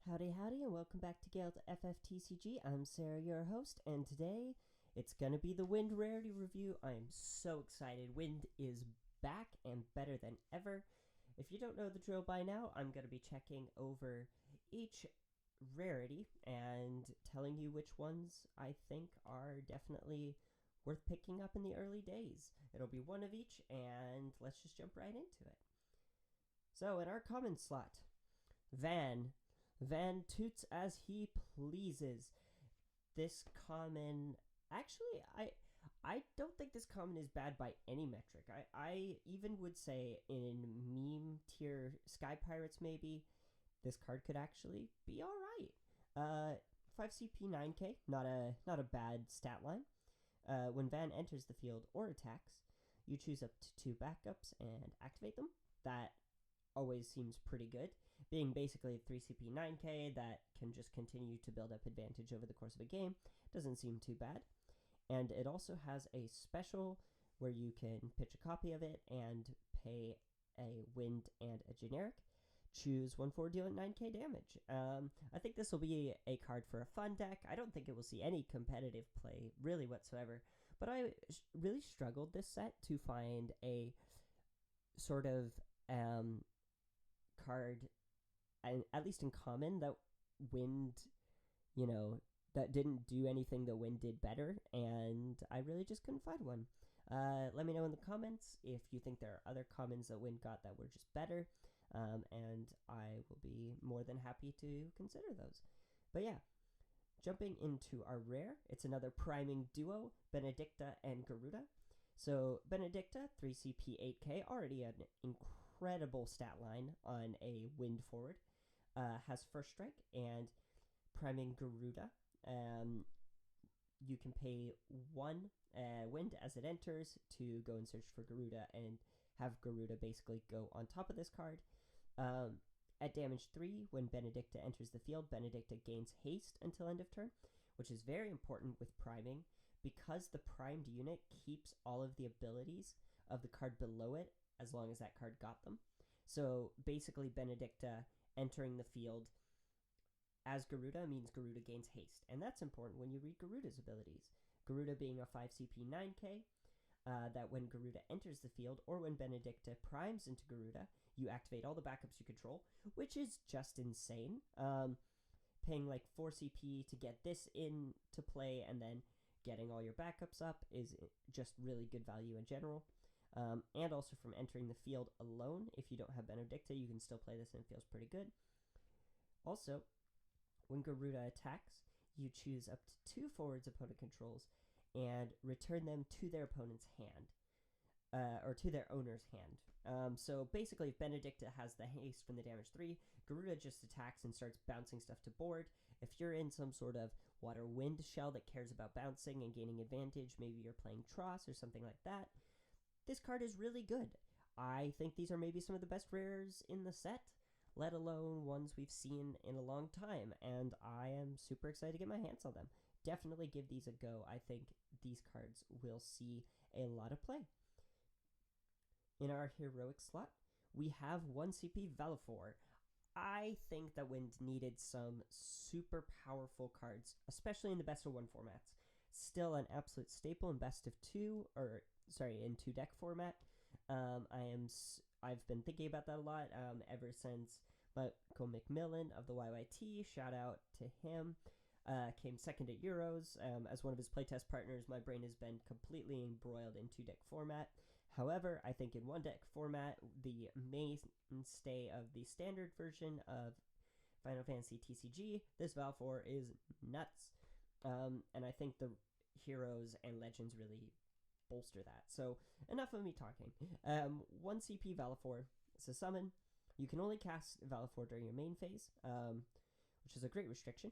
Howdy, howdy, and welcome back to Gale FFTCG. I'm Serah, your host, and today it's gonna be the Wind Rarity review. I am so excited. Wind is back and better than ever. If you don't know the drill by now, I'm gonna be checking over each rarity and telling you which ones I think are definitely worth picking up in the early days. It'll be one of each, and let's just jump right into it. So, in our common slot, Van toots as he pleases. This common, actually, I don't think this common is bad by any metric. I even would say in meme tier Sky Pirates maybe, this card could actually be all right. 5 CP 9k, not a bad stat line. When Van enters the field or attacks, you choose up to 2 backups and activate them. That always seems pretty good. Being basically a 3 CP 9k that can just continue to build up advantage over the course of a game doesn't seem too bad. And it also has a special where you can pitch a copy of it and pay a wind and a generic. Choose 1/4 dealing 9k damage. I think this will be a card for a fun deck. I don't think it will see any competitive play really whatsoever, but I really struggled this set to find a sort of card, and at least in common, that wind, that didn't do anything that wind did better, and I really just couldn't find one. Let me know in the comments if you think there are other commons that wind got that were just better, and I will be more than happy to consider those. But yeah, jumping into our rare, it's another priming duo, Benedicta and Garuda. So Benedicta, 3 CP 8k, already an incredible stat line on a wind forward, has first strike, and priming Garuda, you can pay 1 wind as it enters to go and search for Garuda and have Garuda basically go on top of this card. At damage 3, when Benedicta enters the field, Benedicta gains haste until end of turn, which is very important with priming, because the primed unit keeps all of the abilities of the card below it as long as that card got them. So basically Benedicta entering the field as Garuda means Garuda gains haste, and that's important when you read Garuda's abilities. Garuda being a 5 CP 9k, that when Garuda enters the field or when Benedicta primes into Garuda, you activate all the backups you control, which is just insane. Paying like 4 CP to get this into play and then getting all your backups up is just really good value in general. And also from entering the field alone, if you don't have Benedicta, you can still play this and it feels pretty good. Also, when Garuda attacks, you choose up to 2 forwards opponent controls and return them to their opponent's hand, or to their owner's hand. So basically, if Benedicta has the haste from the damage 3, Garuda just attacks and starts bouncing stuff to board. If you're in some sort of water wind shell that cares about bouncing and gaining advantage, maybe you're playing Tross or something like that, this card is really good. I think these are maybe some of the best rares in the set, let alone ones we've seen in a long time, and I am super excited to get my hands on them. Definitely give these a go. I think these cards will see a lot of play. In our heroic slot, we have 1 CP Valifor. I think that Wind needed some super powerful cards, especially in the best of 1 formats. Still an absolute staple in best of 2, in 2 deck format. I've been thinking about that a lot ever since Michael McMillan of the YYT, shout out to him, came second at Euros. As one of his playtest partners, my brain has been completely embroiled in 2 deck format. However, I think in 1 deck format, the mainstay of the standard version of Final Fantasy TCG, this Valifor is nuts. And I think the Heroes and Legends really bolster that. So enough of me talking. 1 CP Valifor is a summon. You can only cast Valifor during your main phase, which is a great restriction.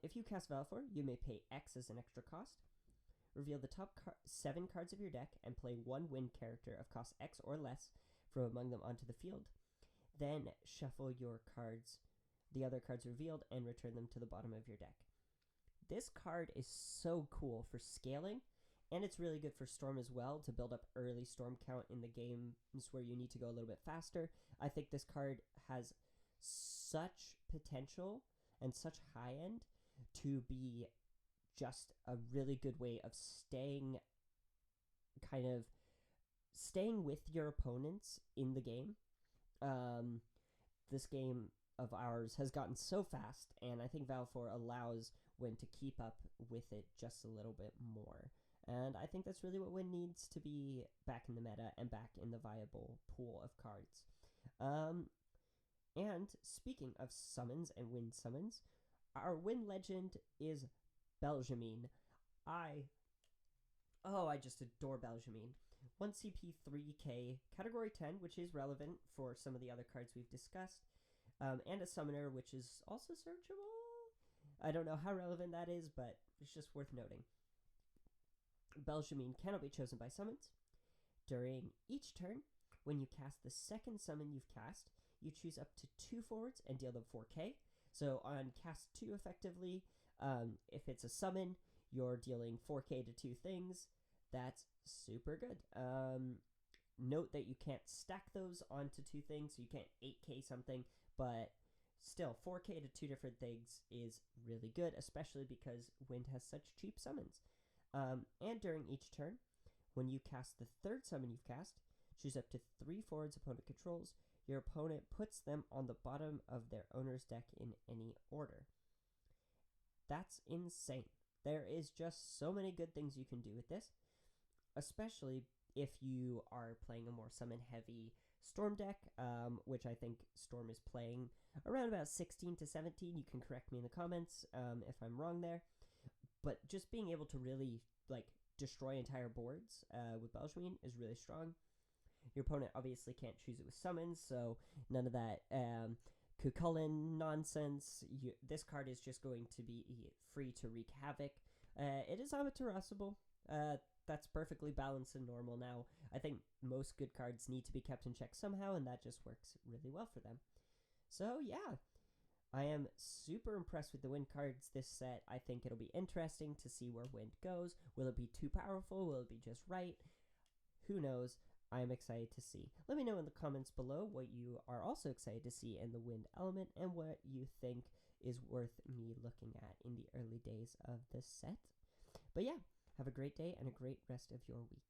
If you cast Valifor, you may pay X as an extra cost. Reveal the top 7 cards of your deck and play 1 wind character of cost X or less from among them onto the field. Then shuffle your cards, the other cards revealed, and return them to the bottom of your deck. This card is so cool for scaling, and it's really good for Storm as well, to build up early Storm count in the games where you need to go a little bit faster. I think this card has such potential and such high end to be just a really good way of staying with your opponents in the game. This game of ours has gotten so fast, and I think Val 4 allows Win to keep up with it just a little bit more. And I think that's really what Win needs to be back in the meta and back in the viable pool of cards. And speaking of summons and Win summons, our Win legend is Belgiamine. I just adore Belgiamine. 1 CP 3k, category 10, which is relevant for some of the other cards we've discussed, and a summoner, which is also searchable. I don't know how relevant that is, but it's just worth noting. Belgiamine cannot be chosen by summons. During each turn, when you cast the second summon you've cast, you choose up to 2 forwards and deal them 4k. So on cast 2 effectively, if it's a summon, you're dealing 4k to 2 things. That's super good. Note that you can't stack those onto 2 things, so you can't 8k something, but still 4k to 2 different things is really good, especially because Wind has such cheap summons. And during each turn, when you cast the third summon you've cast, choose up to 3 forwards opponent controls. Your opponent puts them on the bottom of their owner's deck in any order. That's insane. There is just so many good things you can do with this, especially if you are playing a more summon-heavy Storm deck, which I think Storm is playing around about 16 to 17. You can correct me in the comments if I'm wrong there. But just being able to really destroy entire boards with Belgiamine is really strong. Your opponent obviously can't choose it with summons, so none of that Kukulin nonsense. This card is just going to be free to wreak havoc. It is Amaterasu. That's perfectly balanced and normal now. I think most good cards need to be kept in check somehow, and that just works really well for them. So yeah, I am super impressed with the Wind cards this set. I think it'll be interesting to see where Wind goes. Will it be too powerful? Will it be just right? Who knows? I am excited to see. Let me know in the comments below what you are also excited to see in the Wind element and what you think is worth me looking at in the early days of this set. But yeah, have a great day and a great rest of your week.